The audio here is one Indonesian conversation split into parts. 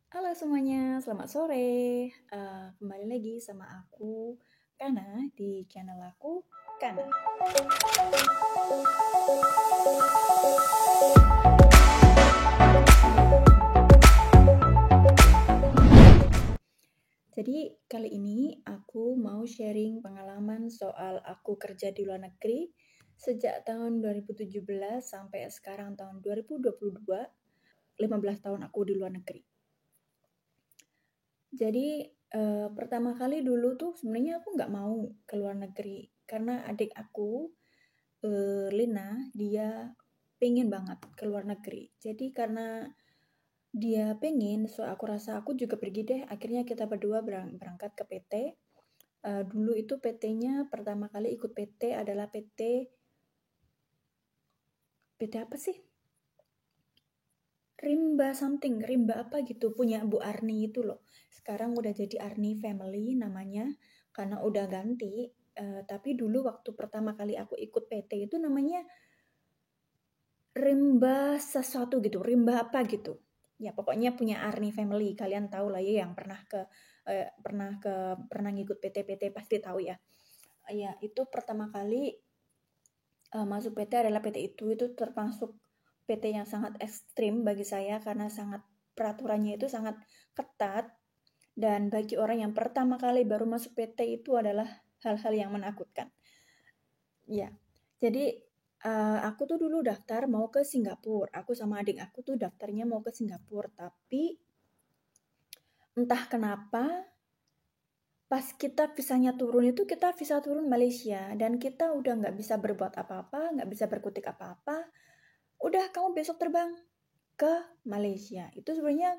Halo semuanya, selamat sore. Kembali lagi sama aku, Kana, di channel aku, Kana. Jadi kali ini aku mau sharing pengalaman soal aku kerja di luar negeri sejak tahun 2017 sampai sekarang tahun 2022, 15 tahun aku di luar negeri. Jadi pertama kali dulu tuh sebenarnya aku nggak mau ke luar negeri karena adik aku Lina dia pengen banget ke luar negeri. Jadi karena dia pengen, so aku rasa aku juga pergi deh. Akhirnya kita berdua berangkat ke PT. Dulu itu PT-nya pertama kali ikut PT adalah PT apa sih? Rimba apa gitu, punya Bu Arni itu loh. Sekarang udah jadi Arni Family namanya, karena udah ganti. Tapi dulu waktu pertama kali aku ikut PT itu namanya Rimba sesuatu gitu, Rimba apa gitu. Ya pokoknya punya Arni Family, kalian tahu lah ya yang pernah ngikut PT-PT pasti tahu ya. Ya itu pertama kali masuk PT adalah PT itu termasuk PT yang sangat ekstrim bagi saya karena peraturannya itu sangat ketat, dan bagi orang yang pertama kali baru masuk PT itu adalah hal-hal yang menakutkan. Ya, jadi aku tuh dulu daftar mau ke Singapura. Aku sama adik aku tuh daftarnya mau ke Singapura, tapi entah kenapa pas kita visanya turun itu kita visa turun Malaysia dan kita udah nggak bisa berbuat apa-apa, nggak bisa berkutik apa-apa. Udah kamu besok terbang ke Malaysia. Itu sebenarnya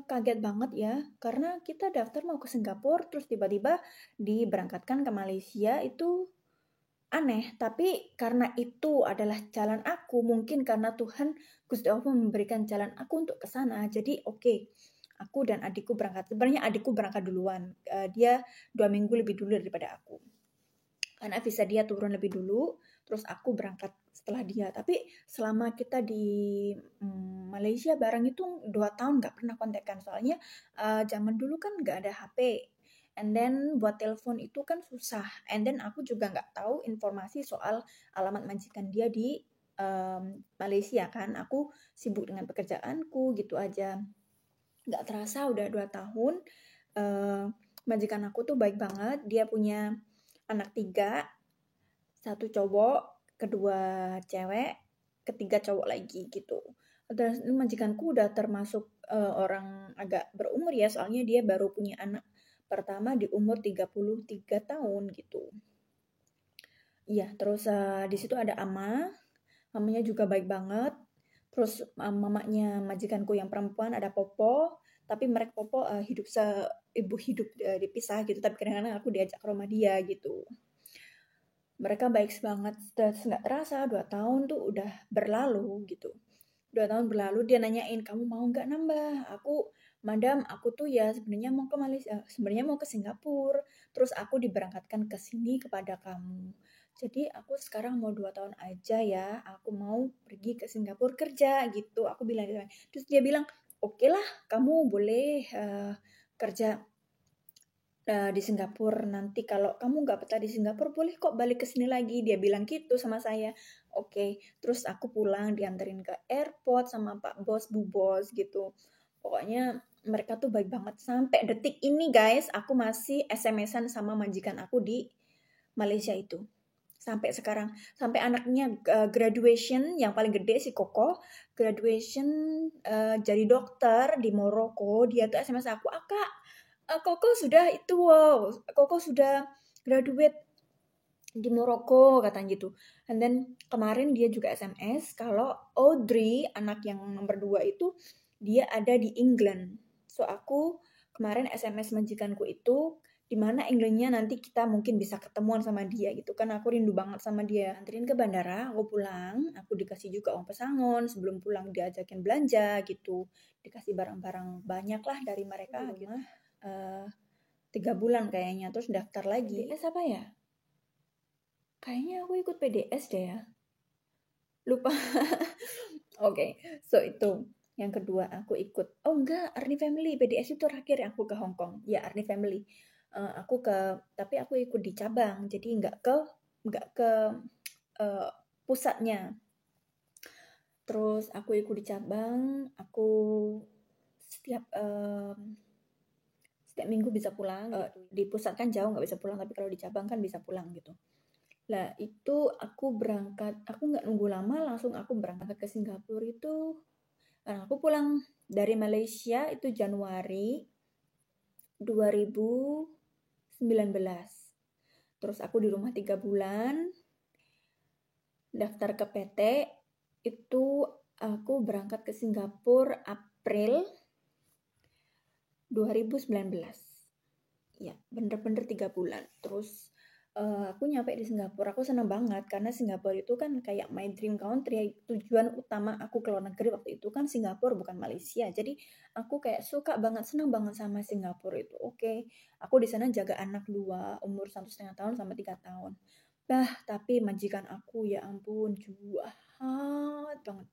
kaget banget ya, karena kita daftar mau ke Singapura terus tiba-tiba diberangkatkan ke Malaysia. Itu aneh, tapi karena itu adalah jalan aku, mungkin karena Tuhan Gusti Allah memberikan jalan aku untuk ke sana. Jadi oke, aku dan adikku berangkat. Sebenarnya adikku berangkat duluan. Dia 2 minggu lebih dulu daripada aku. Karena visa dia turun lebih dulu, terus aku berangkat setelah dia. Tapi selama kita di Malaysia bareng itu 2 tahun nggak pernah kontekan. Soalnya zaman dulu kan nggak ada HP. And then buat telepon itu kan susah. And then aku juga nggak tahu informasi soal alamat majikan dia di Malaysia kan. Aku sibuk dengan pekerjaanku gitu aja. Nggak terasa udah 2 tahun. Majikan aku tuh baik banget. Dia punya anak 3, 1 cowok, 2 cewek, 3 cowok lagi gitu. Terus majikanku udah termasuk orang agak berumur ya, soalnya dia baru punya anak pertama di umur 33 tahun gitu. Iya, terus di situ ada mamanya juga baik banget. Terus mamanya majikanku yang perempuan ada Popo, tapi mereka Popo ibu hidup dipisah gitu, tapi kadang-kadang aku diajak ke rumah dia gitu. Mereka baik banget, terus nggak terasa 2 tahun tuh udah berlalu gitu. 2 tahun berlalu dia nanyain, kamu mau nggak nambah? Madam, aku tuh ya sebenarnya mau ke Malaysia, sebenarnya mau ke Singapura. Terus aku diberangkatkan ke sini kepada kamu. Jadi aku sekarang mau 2 tahun aja ya, aku mau pergi ke Singapura kerja gitu. Aku bilang gitu. Terus dia bilang, oke lah, kamu boleh kerja di Singapura. Nanti kalau kamu nggak betah di Singapura boleh kok balik ke sini lagi, dia bilang gitu sama saya. Oke, terus aku pulang dianterin ke airport sama Pak Bos, Bu Bos gitu. Pokoknya mereka tuh baik banget sampai detik ini guys. Aku masih SMS-an sama majikan aku di Malaysia itu sampai sekarang, sampai anaknya graduation yang paling gede si Koko graduation jadi dokter di Maroko, dia tuh SMS aku, Kak, Koko sudah graduate di Maroko katanya gitu. And then kemarin dia juga SMS kalau Audrey anak yang nomor 2 itu dia ada di England. So aku kemarin SMS majikanku itu di mana Englandnya nanti kita mungkin bisa ketemuan sama dia gitu kan, aku rindu banget sama dia. Anterin ke bandara, aku pulang, aku dikasih juga uang pesangon, sebelum pulang diajakin belanja gitu, dikasih barang-barang banyak lah dari mereka gitu. 3 bulan kayaknya, terus daftar lagi. PDS apa ya? Kayaknya aku ikut PDS deh ya. Lupa. Oke, so itu. Yang kedua aku ikut, oh enggak, Arni Family, PDS itu terakhir yang aku ke Hong Kong. Ya, Arni Family. Tapi aku ikut di cabang, jadi nggak ke eh, pusatnya. Terus aku ikut di cabang, aku setiap setiap minggu bisa pulang. Di pusat kan jauh nggak bisa pulang, tapi kalau di cabang kan bisa pulang gitu. Lah itu aku nggak nunggu lama, langsung aku berangkat ke Singapura itu. Aku pulang dari Malaysia itu Januari 2019. Terus aku di rumah 3 bulan, daftar ke PT, itu aku berangkat ke Singapura April 2019. Ya, bener-bener 3 bulan. Terus aku nyampe di Singapura, aku senang banget karena Singapura itu kan kayak my dream country. Tujuan utama aku ke luar negeri waktu itu kan Singapura, bukan Malaysia. Jadi aku kayak suka banget, senang banget sama Singapura itu. Oke, aku di sana jaga anak 2, umur 1,5 tahun sama 3 tahun. Tapi majikan aku ya ampun jahat banget.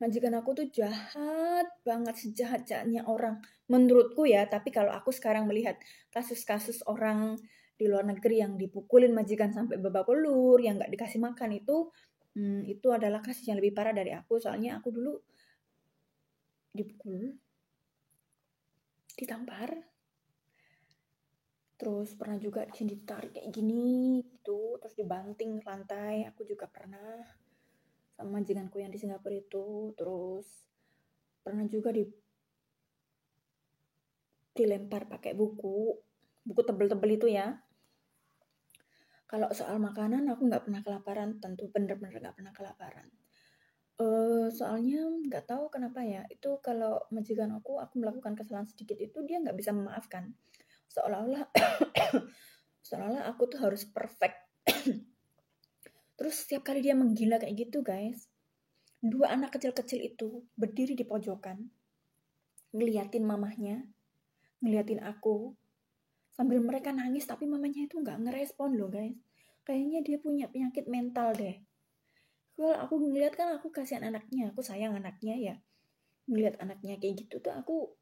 Majikan aku tuh jahat banget, sejahat-jahatnya orang menurutku ya. Tapi kalau aku sekarang melihat kasus-kasus orang di luar negeri yang dipukulin majikan sampai babak belur, yang nggak dikasih makan itu adalah kasus yang lebih parah dari aku. Soalnya aku dulu dipukul, ditampar, terus pernah juga di sini ditarik kayak gini gitu, terus dibanting ke lantai. Aku juga pernah sama majikanku yang di Singapura itu. Terus pernah juga dilempar pakai buku tebel-tebel itu ya. Kalau soal makanan aku nggak pernah kelaparan, tentu bener-bener nggak pernah kelaparan. Soalnya nggak tahu kenapa ya, itu kalau majikan aku melakukan kesalahan sedikit itu dia nggak bisa memaafkan. Seolah-olah seolah-olah aku tuh harus perfect. Terus setiap kali dia menggila kayak gitu guys, 2 anak kecil-kecil itu berdiri di pojokan, ngeliatin mamahnya, ngeliatin aku, sambil mereka nangis, tapi mamanya itu nggak ngerespon loh guys. Kayaknya dia punya penyakit mental deh. Kalau aku ngeliat kan aku kasihan anaknya, aku sayang anaknya ya. Ngeliat anaknya kayak gitu tuh aku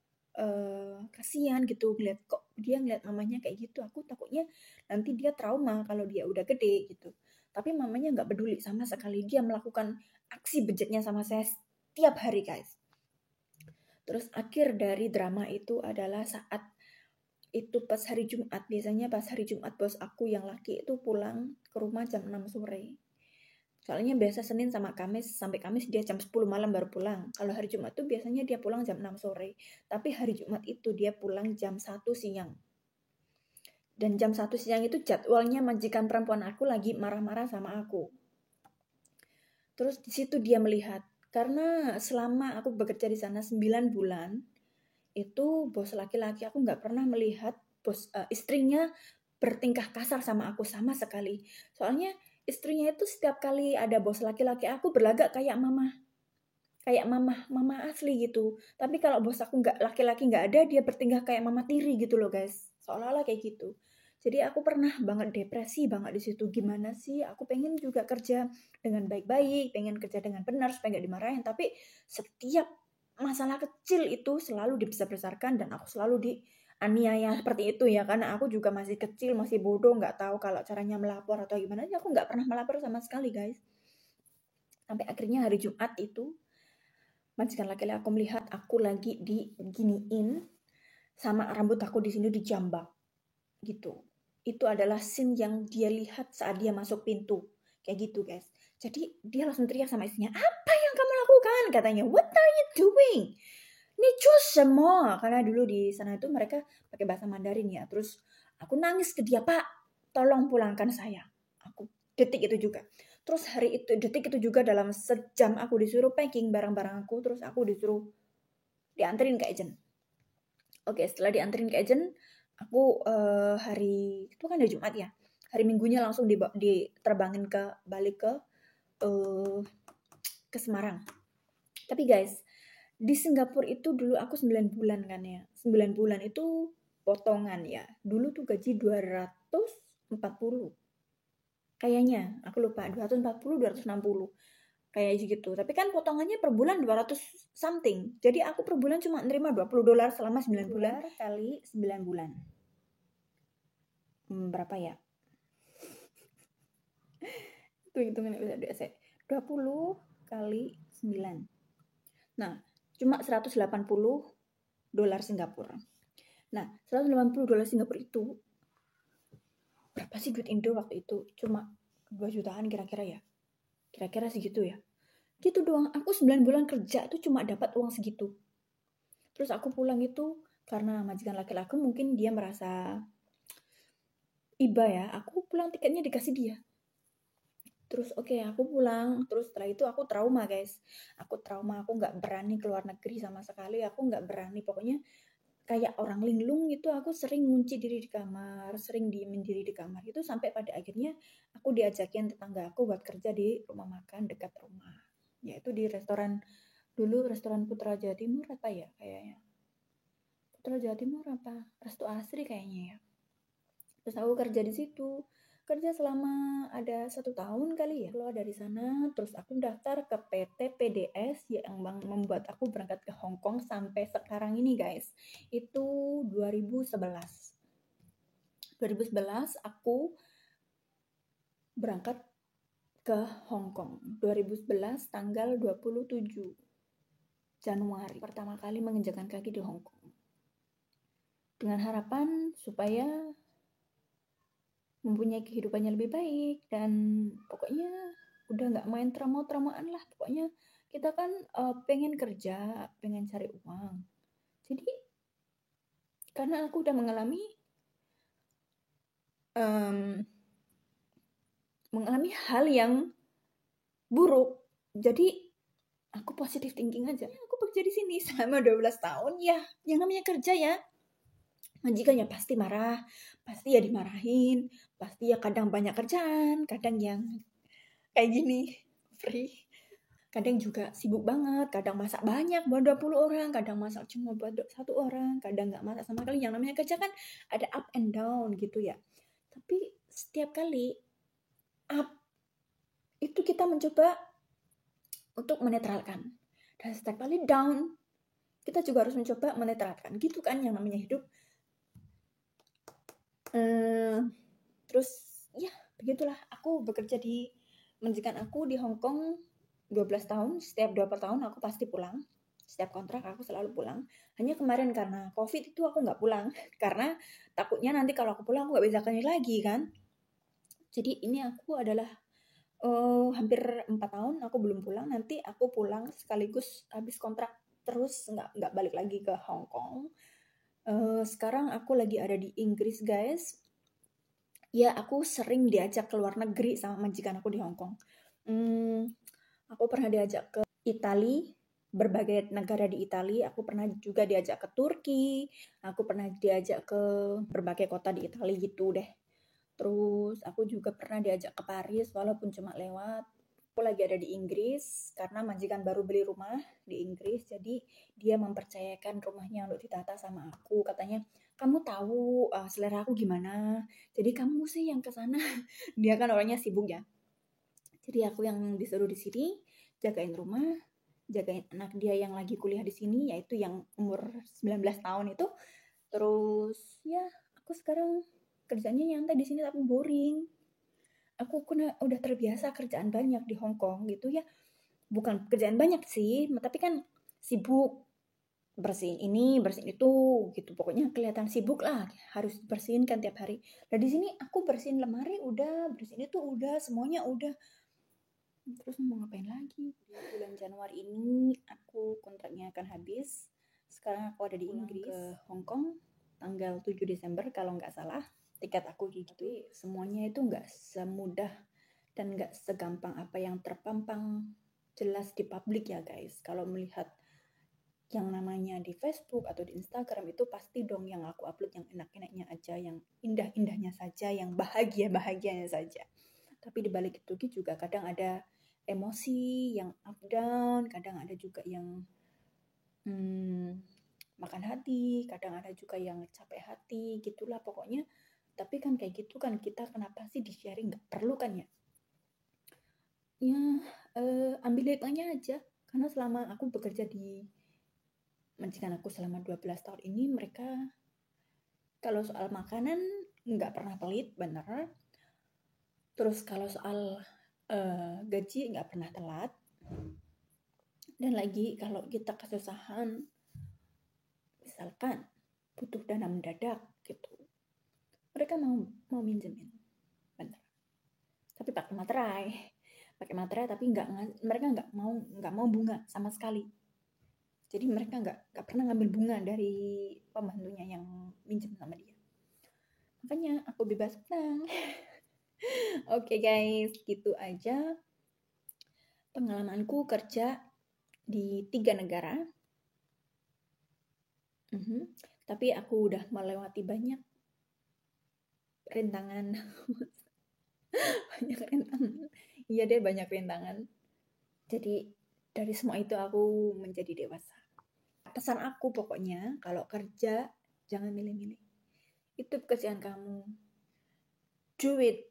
kasihan gitu, ngeliat kok dia ngeliat mamanya kayak gitu. Aku takutnya nanti dia trauma kalau dia udah gede gitu. Tapi mamanya nggak peduli sama sekali, dia melakukan aksi bejatnya sama saya setiap hari guys. Terus akhir dari drama itu adalah saat itu pas hari Jumat. Biasanya pas hari Jumat bos aku yang laki itu pulang ke rumah jam 6 sore. Soalnya biasa Senin sama Kamis, sampai Kamis dia jam 10 malam baru pulang. Kalau hari Jumat tuh biasanya dia pulang jam 6 sore. Tapi hari Jumat itu dia pulang jam 1 siang. Dan jam 1 siang itu jadwalnya majikan perempuan aku lagi marah-marah sama aku. Terus di situ dia melihat, karena selama aku bekerja di sana 9 bulan, itu bos laki-laki aku nggak pernah melihat istrinya bertingkah kasar sama aku sama sekali. Soalnya istrinya itu setiap kali ada bos laki-laki aku berlagak kayak mama asli gitu. Tapi kalau bos aku nggak laki-laki nggak ada, dia bertingkah kayak mama tiri gitu loh guys. Seolah-olah kayak gitu. Jadi aku pernah banget depresi banget di situ. Gimana sih? Aku pengen juga kerja dengan baik-baik, pengen kerja dengan benar supaya nggak dimarahin. Tapi setiap masalah kecil itu selalu dibesar-besarkan dan aku selalu dianiaya seperti itu ya. Karena aku juga masih kecil, masih bodoh, nggak tahu kalau caranya melapor atau gimana. Jadi aku nggak pernah melapor sama sekali guys. Sampai akhirnya hari Jumat itu majikan laki-laki aku melihat aku lagi diginiin sama rambut aku di sini dijambak gitu. Itu adalah scene yang dia lihat saat dia masuk pintu. Kayak gitu guys. Jadi dia langsung teriak sama istrinya, apa yang kamu lakukan? Katanya, what are you doing? Semua. Karena dulu di sana itu mereka pakai bahasa Mandarin ya. Terus aku nangis ke dia, Pak, tolong pulangkan saya. Aku detik itu juga. Terus detik itu juga dalam sejam aku disuruh packing barang-barang aku. Terus aku disuruh dianterin ke agent. Oke, setelah dianterin ke agent, aku hari itu kan hari Jumat ya. Hari Minggunya langsung diterbangin balik ke Semarang. Tapi guys, di Singapura itu dulu aku 9 bulan kan ya. 9 bulan itu potongan ya. Dulu tuh gaji 240. Kayaknya, aku lupa, 240, 260. kayak gitu. Tapi kan potongannya per bulan 200 something. Jadi aku per bulan cuma nerima $20 selama 9 bulan kali 9 bulan. Berapa ya? Itu hitungannya bisa saya. 20 kali 9. Nah, cuma $180 Singapura. Nah, $180 Singapura itu berapa sih duit Indo waktu itu? Cuma 2 jutaan kira-kira ya. Kira-kira segitu ya. Gitu doang. Aku 9 bulan kerja itu cuma dapat uang segitu. Terus aku pulang itu karena majikan laki-laki mungkin dia merasa iba ya. Aku pulang tiketnya dikasih dia. Terus oke, aku pulang. Terus setelah itu aku trauma guys. Aku nggak berani keluar negeri sama sekali. Aku nggak berani. Pokoknya kayak orang linglung gitu, aku sering ngunci diri di kamar, sering diemin diri di kamar. Itu sampai pada akhirnya aku diajakin tetangga aku buat kerja di rumah makan dekat rumah. Yaitu di restoran, dulu restoran Putra Jawa Timur apa ya kayaknya. Putra Jawa Timur apa? Resto Asri kayaknya ya. Terus aku kerja di situ. Kerja selama ada 1 tahun kali ya. Keluar dari sana, terus aku daftar ke PT PDS yang membuat aku berangkat ke Hong Kong sampai sekarang ini guys. Itu 2011. 2011 aku berangkat ke Hong Kong. 2011 tanggal 27 Januari. Pertama kali menginjakkan kaki di Hong Kong. Dengan harapan supaya mempunyai kehidupan yang lebih baik dan pokoknya udah nggak main trauma-traumaan lah. Pokoknya kita kan pengen kerja, pengen cari uang. Jadi karena aku udah mengalami hal yang buruk, jadi aku positive thinking aja. Aku bekerja di sini selama 12 tahun ya, yang namanya kerja ya. Majikannya pasti marah, pasti ya dimarahin, pasti ya kadang banyak kerjaan, kadang yang kayak gini, free. Kadang juga sibuk banget, kadang masak banyak buat 20 orang, kadang masak cuma buat 1 orang, kadang nggak masak sama sekali. Yang namanya kerja kan ada up and down gitu ya. Tapi setiap kali up, itu kita mencoba untuk menetralkan. Dan setiap kali down, kita juga harus mencoba menetralkan. Gitu kan yang namanya hidup. Terus ya begitulah, aku bekerja di majikan aku di Hong Kong 12 tahun. Setiap 2 tahun aku pasti pulang. Setiap kontrak aku selalu pulang. Hanya kemarin karena COVID itu aku nggak pulang. Karena takutnya nanti kalau aku pulang aku nggak bisa kerja lagi kan. Jadi ini aku adalah hampir 4 tahun aku belum pulang. Nanti aku pulang sekaligus habis kontrak, terus nggak balik lagi ke Hong Kong. Sekarang aku lagi ada di Inggris guys. Ya aku sering diajak ke luar negeri sama majikan aku di Hong Kong. Aku pernah diajak ke Italia, berbagai negara di Italia. Aku pernah juga diajak ke Turki. Aku pernah diajak ke berbagai kota di Italia gitu deh. Terus aku juga pernah diajak ke Paris walaupun cuma lewat. Aku lagi ada di Inggris karena majikan baru beli rumah di Inggris. Jadi dia mempercayakan rumahnya untuk ditata sama aku. Katanya, kamu tahu selera aku gimana. Jadi kamu sih yang ke sana. Dia kan orangnya sibuk ya. Jadi aku yang disuruh di sini jagain rumah, jagain anak dia yang lagi kuliah di sini, yaitu yang umur 19 tahun itu. Terus ya aku sekarang kerjanya nyantai di sini tapi boring. Aku udah terbiasa kerjaan banyak di Hong Kong gitu ya. Bukan kerjaan banyak sih, tapi kan sibuk bersihin ini, bersihin itu gitu. Pokoknya kelihatan sibuk lah, harus bersihin kan tiap hari. Nah di sini aku bersihin lemari udah, bersihin itu udah, semuanya udah. Terus mau ngapain lagi? Di bulan Januari ini aku kontraknya akan habis. Sekarang aku ada di Inggris ke Hong Kong tanggal 7 Desember kalau nggak salah. Tiket aku gitu. Semuanya itu nggak semudah dan nggak segampang apa yang terpampang jelas di publik ya guys. Kalau melihat yang namanya di Facebook atau di Instagram itu pasti dong yang aku upload yang enak-enaknya aja, yang indah-indahnya saja, yang bahagia-bahagianya saja. Tapi di balik itu juga kadang ada emosi yang up down, kadang ada juga yang makan hati, kadang ada juga yang capek hati, gitulah pokoknya. Tapi kan kayak gitu kan, kita kenapa sih di sharing, nggak perlu kan ya. ya ambil hikmahnya aja, karena selama aku bekerja di majikan aku selama 12 tahun ini, mereka kalau soal makanan nggak pernah pelit, bener. Terus kalau soal gaji nggak pernah telat. Dan lagi kalau kita kesusahan, misalkan butuh dana mendadak gitu, mereka mau minjemin, bener. Tapi pakai materai tapi mereka nggak mau bunga sama sekali. Jadi mereka nggak pernah ngambil bunga dari pembantunya yang minjem sama dia. Makanya aku bebas utang. Oke guys, gitu aja pengalamanku kerja di 3 negara. Tapi aku udah melewati banyak rintangan. Banyak rintangan. Iya deh, banyak rintangan. Jadi dari semua itu aku menjadi dewasa. Pesan aku pokoknya, kalau kerja jangan milih-milih. Itu pekerjaan kamu. Do it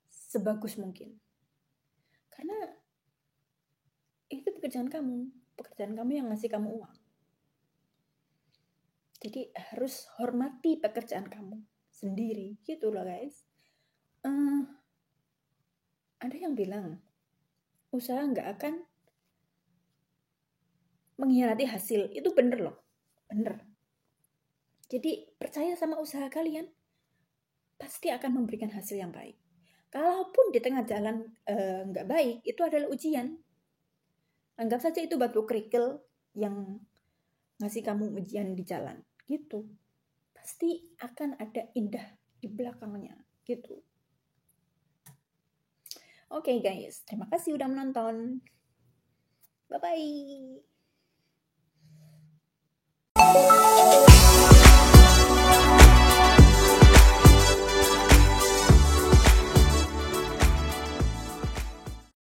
sebagus mungkin. Karena itu pekerjaan kamu yang ngasih kamu uang. Jadi harus hormati pekerjaan kamu sendiri, gitu loh guys. Ada yang bilang usaha nggak akan mengkhianati hasil. Itu bener loh, bener. Jadi percaya sama usaha kalian, pasti akan memberikan hasil yang baik. Kalaupun di tengah jalan nggak baik, itu adalah ujian. Anggap saja itu batu kerikil yang ngasih kamu ujian di jalan, gitu. Pasti akan ada indah di belakangnya, gitu. Oke guys, terima kasih udah menonton. Bye-bye.